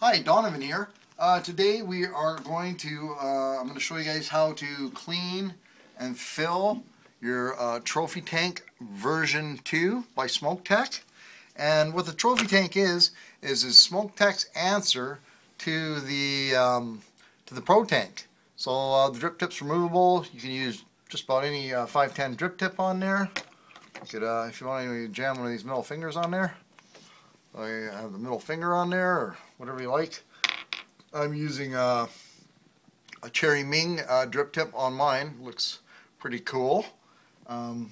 Hi, Donovan here. Today we are going to, I'm going to show you guys how to clean and fill your trophy tank version 2 by smoktech. And what the trophy tank is smoktech's answer to the pro tank. So the drip tip's removable. You can use just about any 510 drip tip on there. You could, if you want to jam one of these middle fingers on there. I have the middle finger on there, or whatever you like. I'm using a Cherry Ming drip tip on mine. Looks pretty cool. And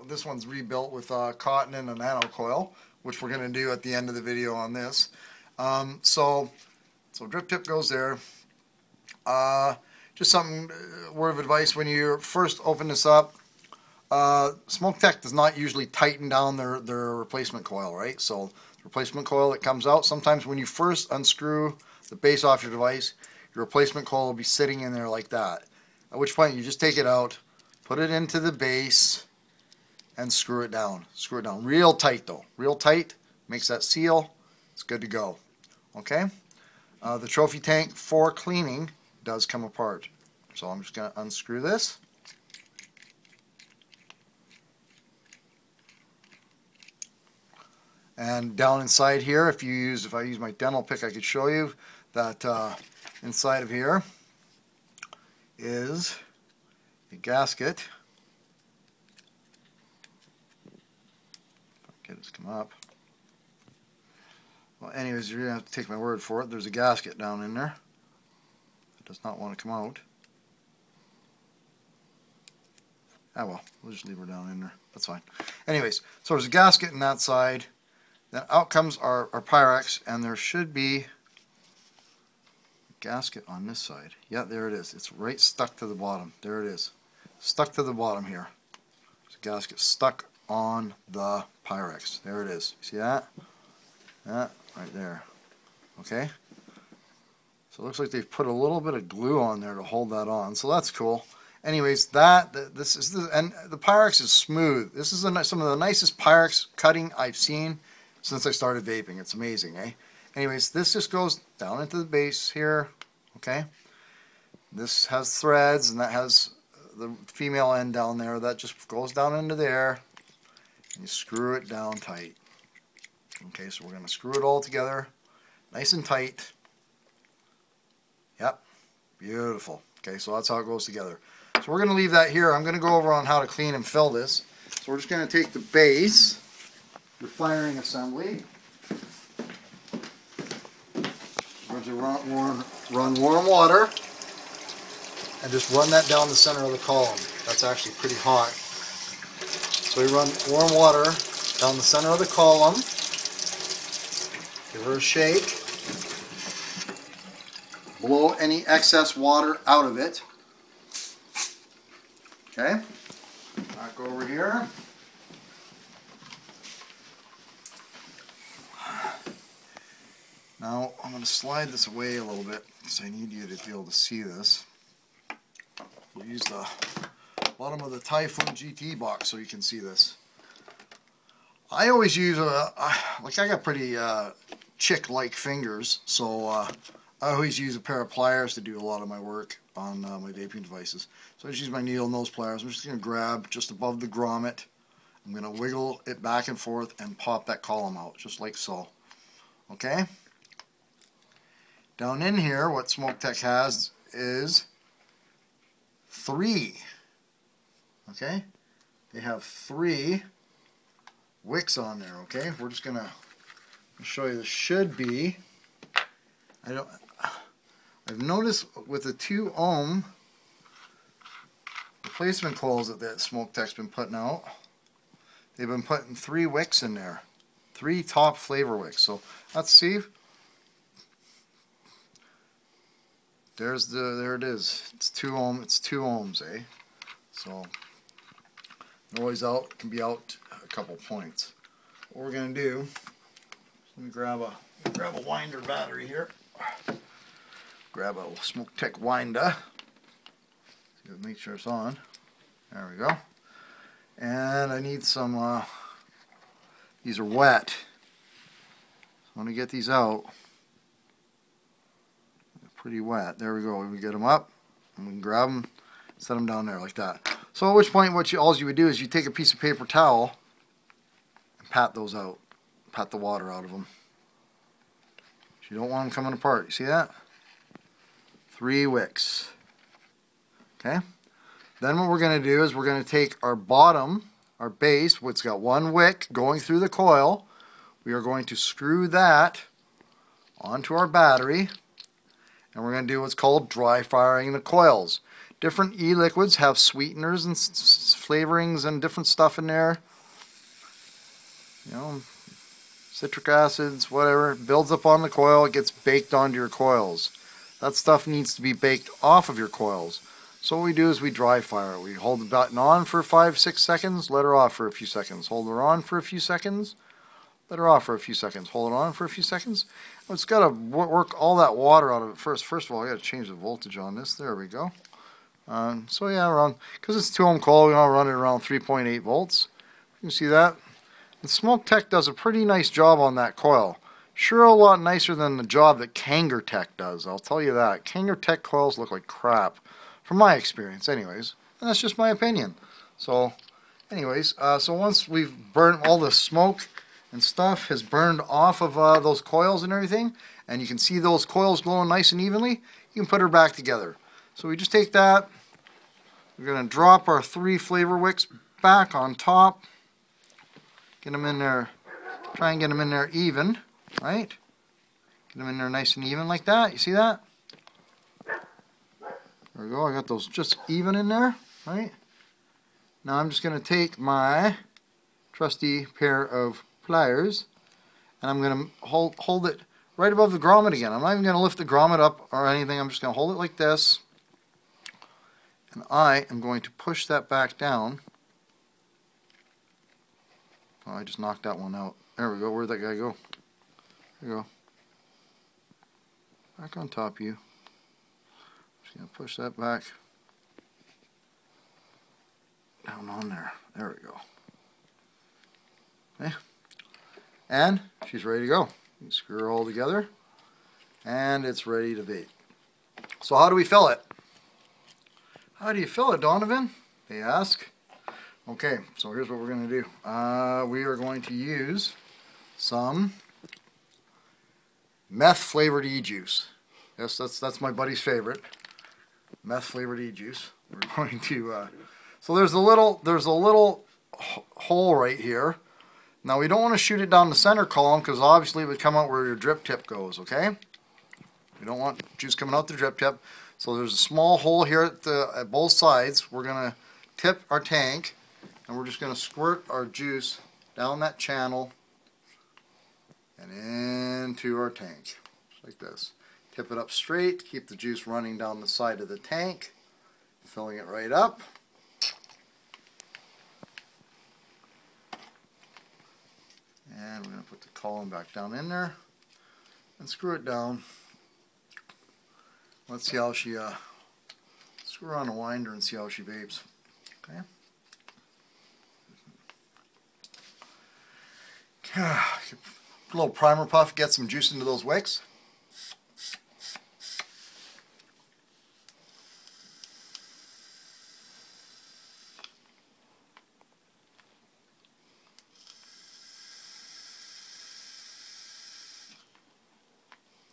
this one's rebuilt with cotton and a nano coil, which we're going to do at the end of the video on this. So drip tip goes there. Just some word of advice: when you first open this up, smoktech does not usually tighten down their replacement coil, right? So the replacement coil that comes out, sometimes when you first unscrew the base off your device, your replacement coil will be sitting in there like that. At which point you just take it out, put it into the base, and screw it down. Screw it down real tight though. Real tight. Makes that seal. It's good to go. Okay? The trophy tank for cleaning does come apart. So I'm just going to unscrew this. And down inside here, if I use my dental pick, I could show you that inside of here is a gasket. Get it to come up. Well, anyways, you're going to have to take my word for it. There's a gasket down in there. It does not want to come out. Ah well, we'll just leave her down in there. That's fine. Anyways, so there's a gasket in that side. Then out comes our Pyrex, and there should be a gasket on this side. Yeah, there it is. It's right stuck to the bottom. There it is. Stuck to the bottom here. There's a gasket stuck on the Pyrex. There it is. See that? That right there. Okay? So it looks like they've put a little bit of glue on there to hold that on. So that's cool. Anyways, and the Pyrex is smooth. This is some of the nicest Pyrex cutting I've seen since I started vaping. It's amazing, eh? Anyways, this just goes down into the base here, okay? This has threads, and that has the female end down there. That just goes down into there, and you screw it down tight. Okay, so we're going to screw it all together, nice and tight. Yep, beautiful. Okay, so that's how it goes together. So we're going to leave that here. I'm going to go over on how to clean and fill this. So we're just going to take the base, your firing assembly. We're going to run warm water and just run that down the center of the column. That's actually pretty hot. So we run warm water down the center of the column. Give her a shake. Blow any excess water out of it. Okay. Back over here. Now I'm going to slide this away a little bit because I need you to be able to see this. We'll use the bottom of the Typhoon GT box so you can see this. I always use like I got pretty chick-like fingers, so I always use a pair of pliers to do a lot of my work on my vaping devices. So I just use my needle nose pliers. I'm just going to grab just above the grommet. I'm going to wiggle it back and forth and pop that column out, just like so. Okay? Down in here, what smoktech has is 3. Okay? They have 3 wicks on there, okay? We're just going to show you this should be. I've noticed with the 2 ohm replacement coils that smoktech's been putting out, they've been putting 3 wicks in there. 3 top flavor wicks. So let's see. There it is. It's 2 ohm. It's 2 ohms, eh? So noise out can be out a couple points. What we're gonna do? Let me grab a winder battery here. Grab a smoktech winder. Make sure it's on. There we go. And I need some. These are wet. So when I get these out, pretty wet. There we go. We get them up, and we can grab them, set them down there like that. So at which point, all you would do is you take a piece of paper towel and pat those out. Pat the water out of them. You don't want them coming apart. You see that? 3 wicks. Okay? Then what we're going to do is we're going to take our bottom, our base, which got 1 wick going through the coil. We are going to screw that onto our battery, and we're going to do what's called dry firing the coils. Different e-liquids have sweeteners and flavorings and different stuff in there. You know, citric acids, whatever. It builds up on the coil, it gets baked onto your coils. That stuff needs to be baked off of your coils. So what we do is we dry fire it. We hold the button on for 5-6 seconds, let her off for a few seconds. Hold her on for a few seconds, let her off for a few seconds. Hold it on for a few seconds. It's got to work all that water out of it first. First of all, I got to change the voltage on this. There we go. So yeah, around, because it's 2 ohm coil, we want to run it around 3.8 volts. You can see that. And smoktech does a pretty nice job on that coil. Sure, a lot nicer than the job that Kangertech does, I'll tell you that. Kangertech coils look like crap, from my experience anyways. And that's just my opinion. So, anyways, so once we've burned all the smoke and stuff has burned off of those coils and everything, and you can see those coils glowing nice and evenly, you can put her back together. So we just take that, we're going to drop our 3 flavor wicks back on top. Get them in there, try and get them in there even, right? Get them in there nice and even like that. You see that? There we go. I got those just even in there, right? Now I'm just going to take my trusty pair of pliers and I'm going to hold it right above the grommet again. I'm not even going to lift the grommet up or anything. I'm just going to hold it like this. And I am going to push that back down. Oh, I just knocked that one out. There we go. Where'd that guy go? There you go. Back on top of you. Just going to push that back down on there. There we go. Okay. And she's ready to go. You screw her all together. And it's ready to vape. So how do we fill it? How do you fill it, Donovan? They ask. Okay, so here's what we're going to do. We are going to use some meth flavored e-juice. Yes, that's my buddy's favorite. Meth flavored e-juice. We're going to. So there's a little hole right here. Now we don't want to shoot it down the center column because obviously it would come out where your drip tip goes. Okay. We don't want juice coming out the drip tip. So there's a small hole here at both sides. We're going to tip our tank. And we're just going to squirt our juice down that channel and into our tank, just like this. Tip it up straight, keep the juice running down the side of the tank, filling it right up. And we're going to put the column back down in there and screw it down. Let's see how she, screw on a winder and see how she vapes. Okay. A little primer puff, get some juice into those wicks.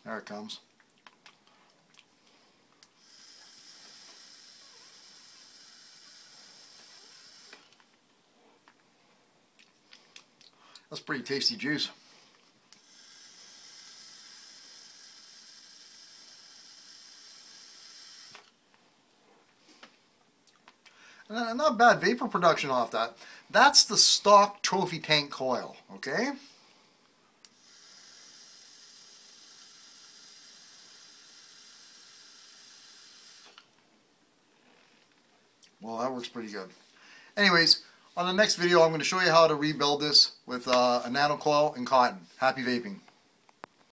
There it comes. That's pretty tasty juice. And not bad vapor production off that. That's the stock trophy tank coil, okay? Well, that works pretty good. Anyways, on the next video I'm going to show you how to rebuild this with a nano coil and cotton. Happy vaping.